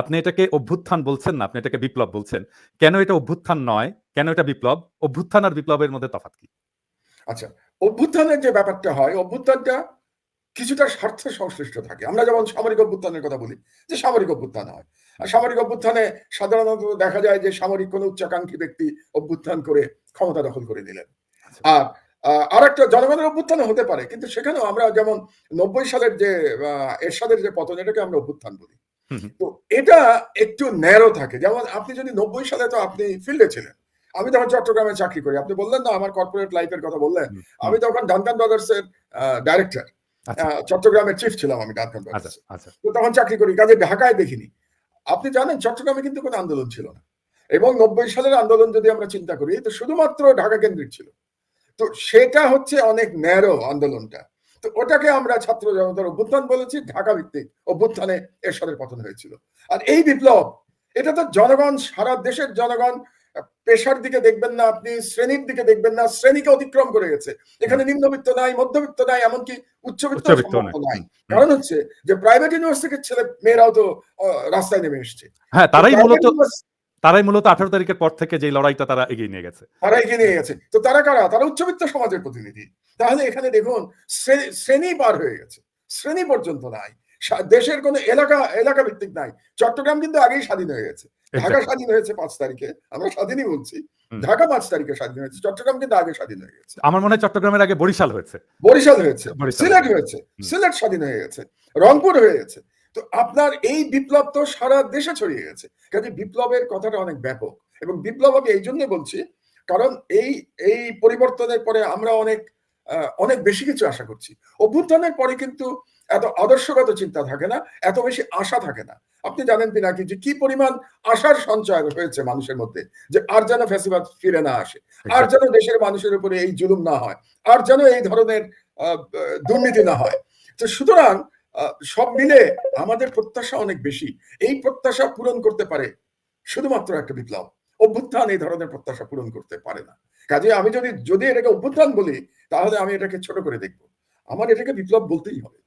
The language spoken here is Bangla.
আপনি এটাকে অভ্যুত্থান বলছেন না, আপনি এটাকে বিপ্লব বলছেন। কেন এটা অভ্যুত্থান নয়? কেন এটা বিপ্লব? অভ্যুত্থান আর বিপ্লবের মধ্যে তফাৎ কি? আচ্ছা, অভ্যুত্থানের যে ব্যাপারটা হয়, অভ্যুত্থানটা কিছুটা স্বার্থ সংশ্লিষ্ট থাকে। আমরা যেমন সামরিক অভ্যুত্থানের কথা বলি, যে সামরিক অভ্যুত্থান হয়। আর সামরিক অভ্যুত্থানে সাধারণত দেখা যায় যে সামরিক কোনো উচ্চাকাঙ্ক্ষী ব্যক্তি অভ্যুত্থান করে ক্ষমতা দখল করে নিলেন। আচ্ছা। আর আরেকটা জনগণের অভ্যুত্থানও হতে পারে, কিন্তু সেখানেও আমরা যেমন ৯০ সালের যে এরশাদের যে পতন, এটাকে আমরা অভ্যুত্থান বলি। হুম, হুম। তো এটা একটু ন্যারো থাকে। যেমন আপনি যদি ৯০ সালে, তো আপনি ফিল্ডে ছিলেন। আমি তখন চট্টগ্রামে চাকরি করি। আপনি বললেন না আমার কর্পোরেট লাইফের কথা বললেন। হুম, আমি হুম। তখন ডানকান ব্রাদার্সের ডাইরেক্টর। আচ্ছা, চট্টগ্রামের চিফ ছিলাম আমি ডানকান আচ্ছা, ব্রাদার্সে। আচ্ছা। তো তখন চাকরি করি, কাজে ঢাকায় দেখিনি। আপনি জানেন চট্টগ্রামে কিন্তু কোনো আন্দোলন ছিল না। এবং ৯০ সালের আন্দোলন যদি আমরা চিন্তা করি, তো শুধুমাত্র ঢাকা কেন্দ্রিক ছিল। তো সেটা হচ্ছে অনেক ন্যারো আন্দোলনটা। তো ওটাকে আমরা ছাত্র জনতার অভ্যুত্থান বলেছি, ঢাকা ভিত্তিক অভ্যুত্থানে এরশাদের পতন হয়েছিল। আর এই বিপ্লব, এটা তো জনগণ, সারা দেশের জনগণ, পেশার দিকে দেখবেন না আপনি, শ্রেণীর দিকে দেখবেন না, শ্রেণীকে অতিক্রম করে গেছে। এখানে নিম্নবিত্ত নাই, মধ্যবিত্ত নাই, এমনকি উচ্চবিত্ত উচ্চবিত্ত সম্ভব নয়। নাই। হুম, হুম। কারণ হচ্ছে যে প্রাইভেট ইউনিভার্সিটির ছেলে মেয়েরাও তো রাস্তায় নেমে এসছে। হ্যাঁ, তো প্রাইভেট তারাই মূলত ১৮ তারিখের পর থেকে যে লড়াইটা তারা এগিয়ে নিয়ে গেছে। তারা এগিয়ে নিয়ে গেছে। তো তারা কারা? তারা উচ্চবিত্ত সমাজের প্রতিনিধি। তাহলে এখানে দেখুন শ্রেণী পার হয়ে গেছে। শ্রেণী পর্যন্ত নাই। দেশের কোনো এলাকা ভিত্তিক নাই। চট্টগ্রাম কিন্তু আগেই স্বাধীন হয়ে গেছে। ঢাকা এক্সাক্টলি। স্বাধীন হয়েছে ৫ তারিখে। আমরা স্বাধীনই বলছি। হুম। ঢাকা ৫ তারিখে স্বাধীন হয়েছে। চট্টগ্রাম কিন্তু আগে স্বাধীন হয়ে গেছে। আমার মনে হয় চট্টগ্রামের আগে বরিশাল হয়েছে। বরিশাল হয়েছে, বরিশাল সিলেট হয়েছে। হয়েছে, হুম। সিলেট স্বাধীন হয়ে গেছে, রংপুর হয়ে গেছে। তো আপনার এই বিপ্লব তো সারা দেশে ছড়িয়ে গেছে। কাজে বিপ্লবের কথাটা অনেক ব্যাপক। এবং বিপ্লব আমি এই জন্য বলছি, কারণ এই পরিবর্তনের পরে আমরা অনেক বেশি কিছু আশা করছি। অভ্যুত্থানের পরে কিন্তু এত আদর্শগত চিন্তা থাকে না, এত বেশি আশা থাকে না। আপনি জানেন পিনাকি, যে কি পরিমাণ আশার সঞ্চয় হয়েছে মানুষের মধ্যে, যে আর যেন ফ্যাসিবাদ ফিরে না আসে, আর যেন এক্সাক্টলি। দেশের মানুষের উপরে এই জুলুম না হয়, আর যেন এই ধরনের দুর্নীতি না হয়। তো সুতরাং সব মিলে আমাদের প্রত্যাশা অনেক বেশি। এই প্রত্যাশা পূরণ করতে পারে শুধুমাত্র একটা বিপ্লব। অভ্যুত্থান এই ধরনের প্রত্যাশা পূরণ করতে পারে না। কাজে আমি যদি এটাকে অভ্যুত্থান বলি, তাহলে আমি এটাকে ছোট করে দেখব। আমার এটাকে বিপ্লব বলতেই হবে।